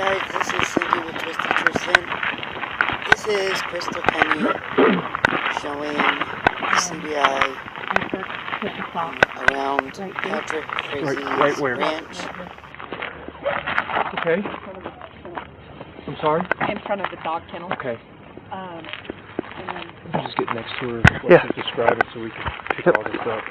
guys, this is Cindy with Twisted Tristan. This is Krystal Kenney showing CBI around Patrick Frazee's ranch. Okay. I'm sorry? In front of the dog kennel. Okay. And then, I'll just get next to her and Yeah. describe it so we can pick all this up.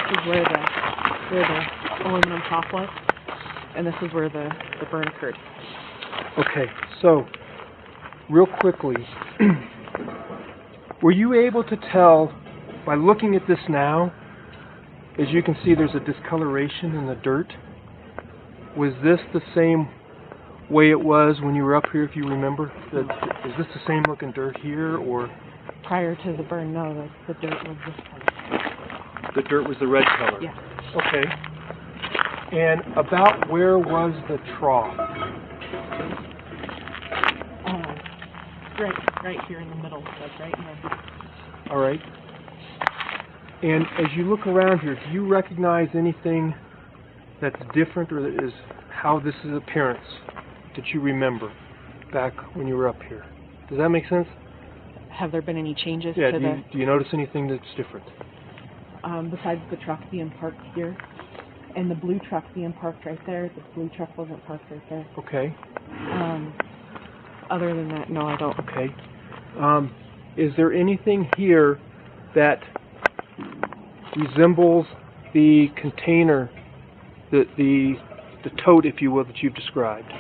this is where the aluminum top was, and this is where the burn occurred. Okay, so, real quickly, were you able to tell, by looking at this now, as you can see there's a discoloration in the dirt, was this the same way it was when you were up here, if you remember? Is this the same looking dirt here, or? Prior to the burn, no, the dirt was this color. The dirt was the red color? Yeah. Okay. And about where was the trough? Right here in the middle, like right in the... All right. And as you look around here, do you recognize anything that's different, or that is how this is appearance that you remember back when you were up here? Does that make sense? Have there been any changes Yeah, to do you notice anything that's different? besides the truck being parked here, and the blue truck being parked right there? The blue truck wasn't parked right there. Okay. Other than that, no, I don't. Okay. Is there anything here that resembles the container, the tote, if you will, that you've described?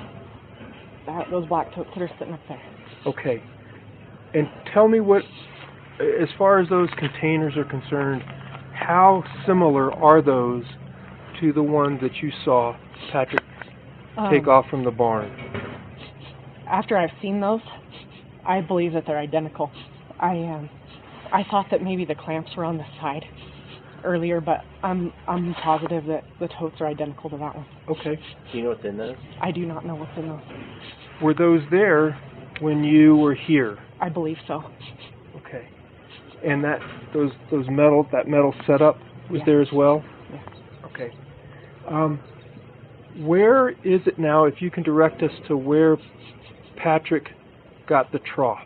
Those black totes that are sitting up there. Okay. And tell me what, as far as those containers are concerned, how similar are those to the ones that you saw Patrick take off from the barn? After I've seen those, I believe that they're identical. I thought that maybe the clamps were on the side earlier, but I'm positive that the totes are identical to that one. Okay. Do you know what's in those? I do not know what's in those. Were those there when you were here? I believe so. Okay. And that metal setup was there as well? Yes. Okay. Where is it now, if you can direct us to where Patrick got the trough?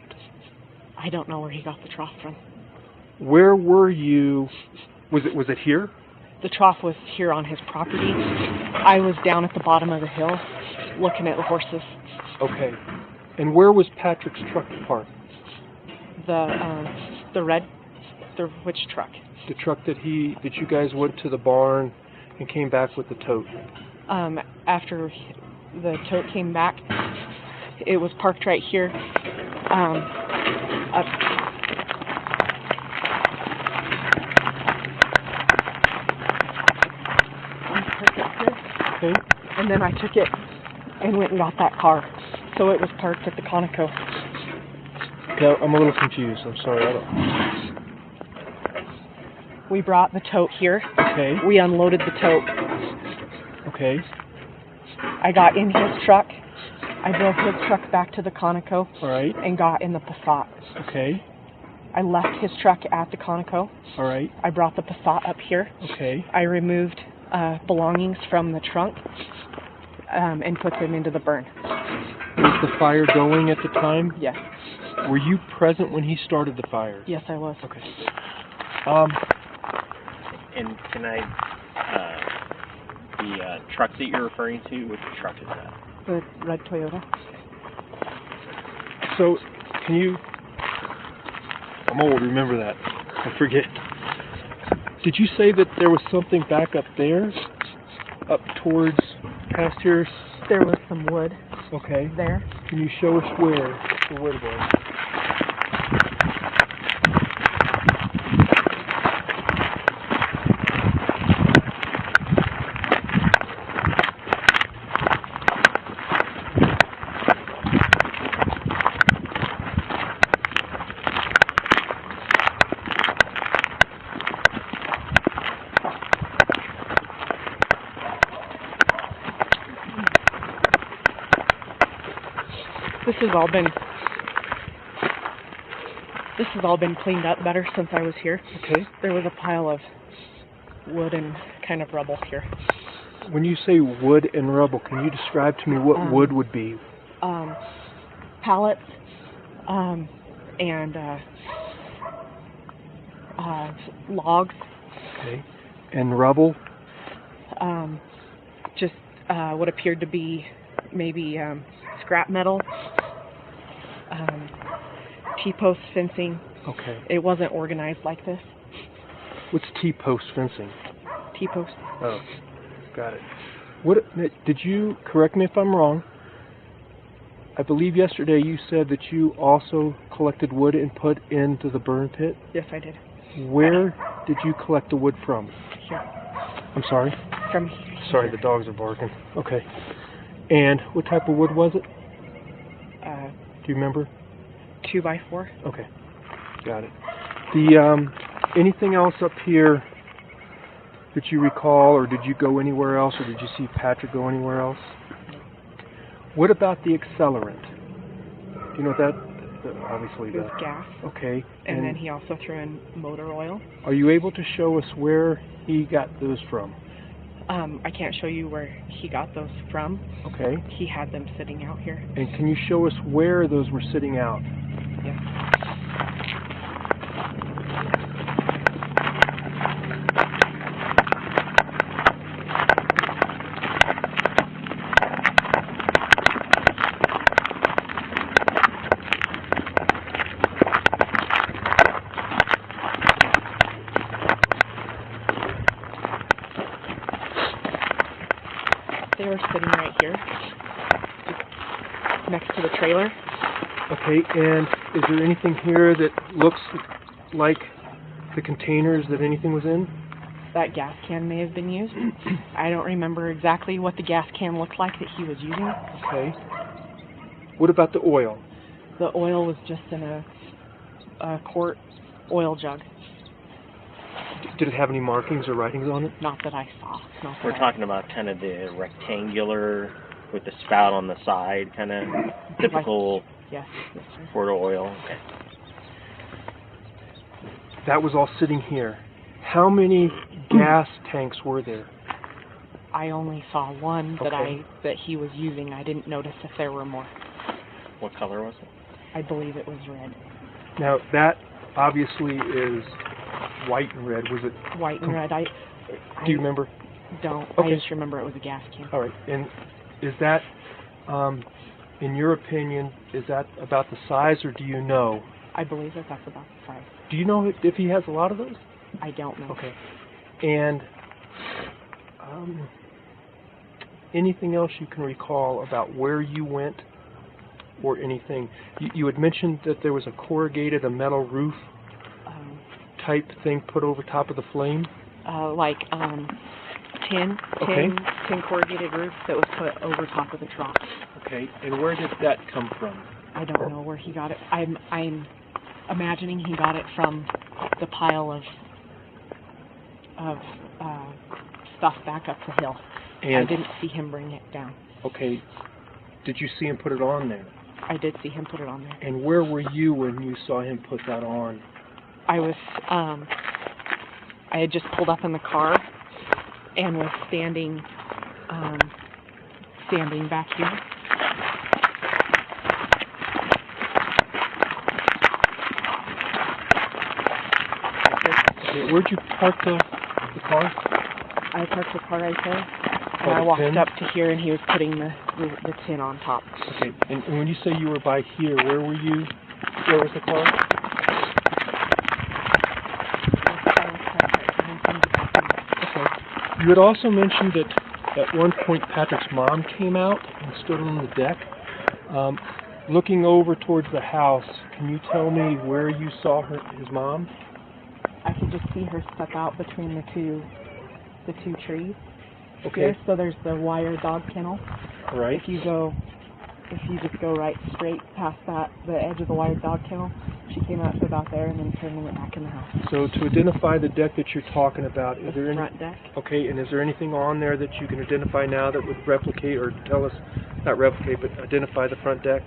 I don't know where he got the trough from. Where were you? Was it here? The trough was here on his property. I was down at the bottom of the hill looking at the horses. Okay. And where was Patrick's truck parked? Which truck? The truck that you guys went to the barn and came back with the tote. After the tote came back, it was parked right here. Okay. And then I took it and went and got that car. So it was parked at the Conoco. Okay, I'm a little confused. I'm sorry. We brought the tote here. Okay. We unloaded the tote. Okay. I got in his truck. I drove his truck back to the Conoco. All right. And got in the Passat. Okay. I left his truck at the Conoco. All right. I brought the Passat up here. Okay. I removed belongings from the trunk and put them into the burn. Was the fire going at the time? Yes. Were you present when he started the fire? Yes, I was. Okay. And can I, the truck that you're referring to, which truck is that? The red Toyota. So, I'm old, remember that. I forget. Did you say that there was something back up there? Up towards past here? There was some wood. Okay. There. Can you show us where the wood was? This has all been This has all been cleaned up better since I was here. Okay. There was a pile of wood and kind of rubble here. When you say wood and rubble, can you describe to me what wood would be? Pallets, and logs. Okay. And rubble? Just what appeared to be maybe scrap metal, T-post fencing. Okay. It wasn't organized like this. What's T-post fencing? T-post. Oh, got it. What did you, correct me if I'm wrong, I believe yesterday you said that you also collected wood and put into the burn pit? Yes, I did. Where did you collect the wood from? Here. I'm sorry? From here. Sorry, the dogs are barking. Okay. And what type of wood was it? Do you remember? 2x4. Okay. Got it. The anything else up here that you recall, or did you go anywhere else, or did you see Patrick go anywhere else? What about the accelerant? Do you know what that obviously It was gas. Okay. And then he also threw in motor oil. Are you able to show us where he got those from? I can't show you where he got those from. Okay. He had them sitting out here. And can you show us where those were sitting out? Yes. They were sitting right here, next to the trailer. Okay, and is there anything here that looks like the containers that anything was in? That gas can may have been used. I don't remember exactly what the gas can looked like that he was using. Okay. What about the oil? The oil was just in a quart oil jug. Did it have any markings or writings on it? Not that I saw. We're talking about kind of the rectangular with the spout on the side, kind of typical Yes, yes, sir. quart of oil. Okay. That was all sitting here. How many gas tanks were there? I only saw one Okay. that he was using. I didn't notice if there were more. What color was it? I believe it was red. Now, that obviously is white and red. Was it? White and red. Do you remember? Don't. Okay. I just remember it was a gas can. All right. And is that, in your opinion, is that about the size, or do you know? I believe that's about the size. Do you know if he has a lot of those? I don't know. Okay. And anything else you can recall about where you went or anything? You had mentioned that there was a corrugated, a metal roof type thing put over top of the flame? Like tin corrugated roof that was put over top of the trough. Okay. And where did that come from? I don't know where he got it. I'm imagining he got it from the pile of stuff back up the hill. And I didn't see him bring it down. okay. Did you see him put it on there? I did see him put it on there. And where were you when you saw him put that on? I was, I had just pulled up in the car and was standing back here. Okay. Where'd you park the car? I parked the car right there, and Oh, I the walked tin? up to here, and he was putting the tin on top. Okay. And when you say you were by here, where were you? Where was the car? Okay. You had also mentioned that at one point Patrick's mom came out and stood on the deck. Looking over towards the house, can you tell me where you saw his mom? I could just see her step out between the two trees. Okay. Here, so there's the wire dog kennel. All right. If you just go right straight past the edge of the wire dog kennel, she came out to about there and then turned and went back in the house. So to identify the deck that you're talking about, is there any Front deck. Okay, and is there anything on there that you can identify now that would replicate or tell us, not replicate, but identify the front deck?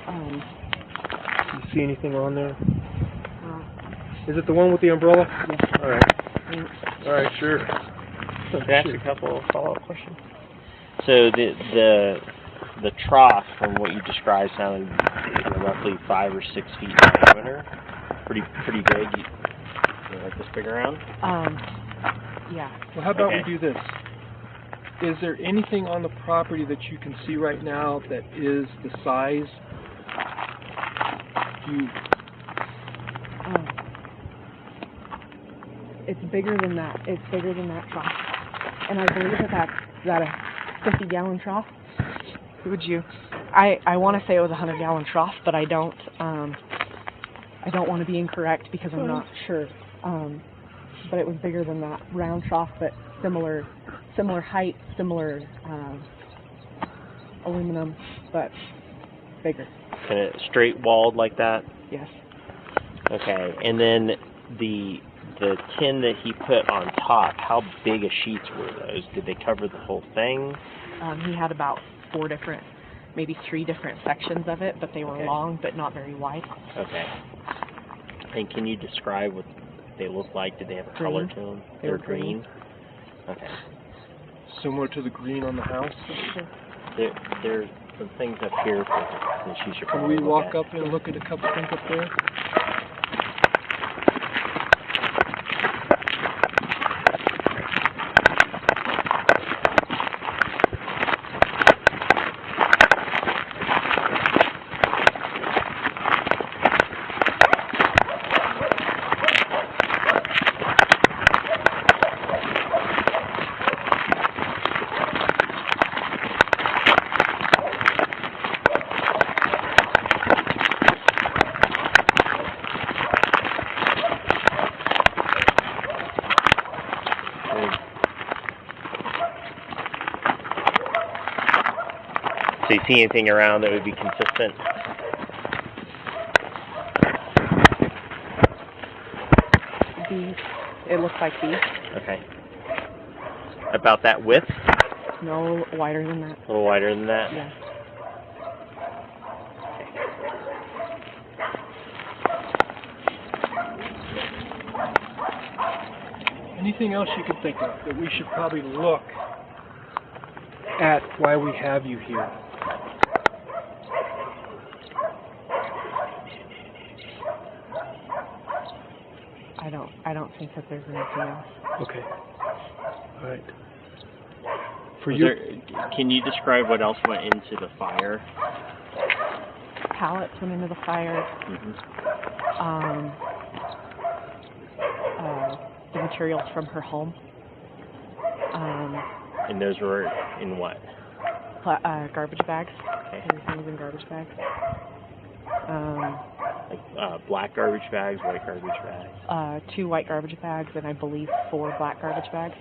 Do you see anything on there? Is it the one with the umbrella? Yes. All right. All right, sure. Can I ask a couple of follow-up questions? So the trough, from what you described, sounded roughly 5 or 6 feet diameter. Pretty big. You like this big around? Yeah. Well, how about Okay. we do this? Is there anything on the property that you can see right now that is the size? It's bigger than that. It's bigger than that trough. And I believe that's a 50-gallon trough. Would you? I want to say it was a 100-gallon trough, but I don't want to be incorrect because I'm not sure. But it was bigger than that round trough, but similar height, similar aluminum, but bigger. Kind of straight walled like that? Yes. Okay. And then the tin that he put on top, how big a sheets were those? Did they cover the whole thing? He had about 4 different, maybe 3 different sections of it, but they were long but not very wide. Okay. And can you describe what they look like? Did they have a color to them? They were green. Okay. Similar to the green on the house? There's some things up here that you should Can probably we look walk at. up and look at a couple things up there? So you see anything around that would be consistent? These, it looks like these. Okay. About that width? No, wider than that. A little wider than that? Yeah. Anything else you can think of that we should probably look at why we have you here? I don't think that there's anything else. Okay. All right. Can you describe what else went into the fire? Pallets went into the fire. Mm-hmm. The materials from her home. And those were in what? Garbage bags. Okay. Everything was in garbage bags. Like black garbage bags, white garbage bags? 2 white garbage bags and I believe 4 black garbage bags.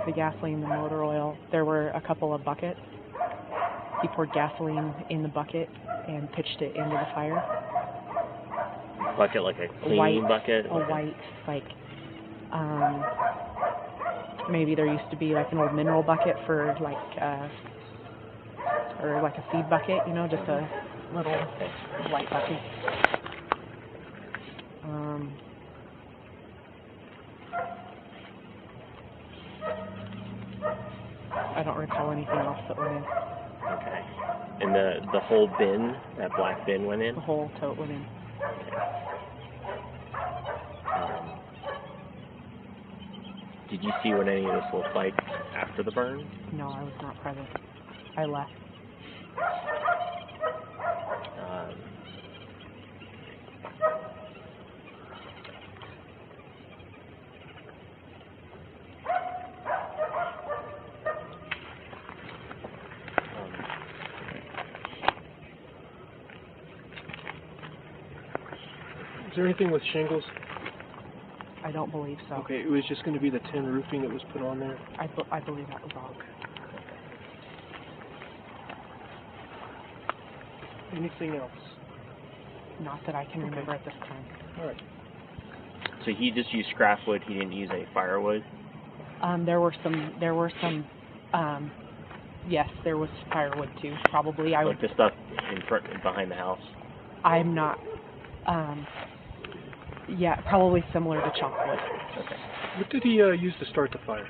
The gasoline, the motor oil. There were a couple of buckets. He poured gasoline in the bucket and pitched it into the fire. Bucket, like a clean bucket? A white, like, maybe there used to be like an old mineral bucket for like, or like a seed bucket, you know, just a little white bucket. I don't recall anything else that went in. Okay. And the whole bin, that black bin went in? The whole tote went in. Did you see what any of this looked like after the burn? No, I was not present. I left. Is there anything with shingles? I don't believe so. Okay, it was just going to be the tin roofing that was put on there. I believe that was all. Anything else? Not that I can remember at this time. All right. So he just used scrap wood. He didn't use any firewood. There were some. Yes, there was firewood too. Probably. Like the stuff in front, behind the house. I'm not. Yeah, probably similar to chocolate. Okay. What did he use to start the fire?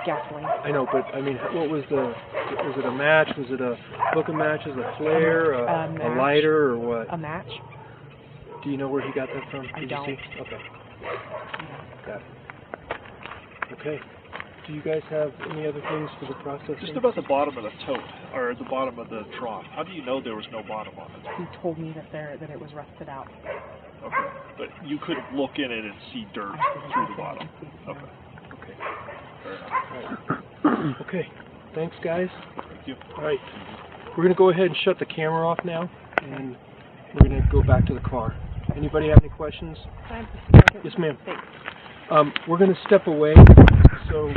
Gasoline. I know, but I mean, what was was it a match? Was it a book of matches, a flare, a lighter, or what? A match. Do you know where he got that from? I Did don't. you see? Okay. Got it. Okay. Do you guys have any other things for the process? Just about the bottom of the tote, or the bottom of the trough. How do you know there was no bottom on it? He told me that it was rusted out. Okay, but you could look in it and see dirt through the bottom. Okay. Okay. Fair enough. All right. Okay. Thanks, guys. Thank you. All right. We're going to go ahead and shut the camera off now, and we're going to go back to the car. Anybody have any questions? Yes, ma'am. Thanks. We're going to step away, so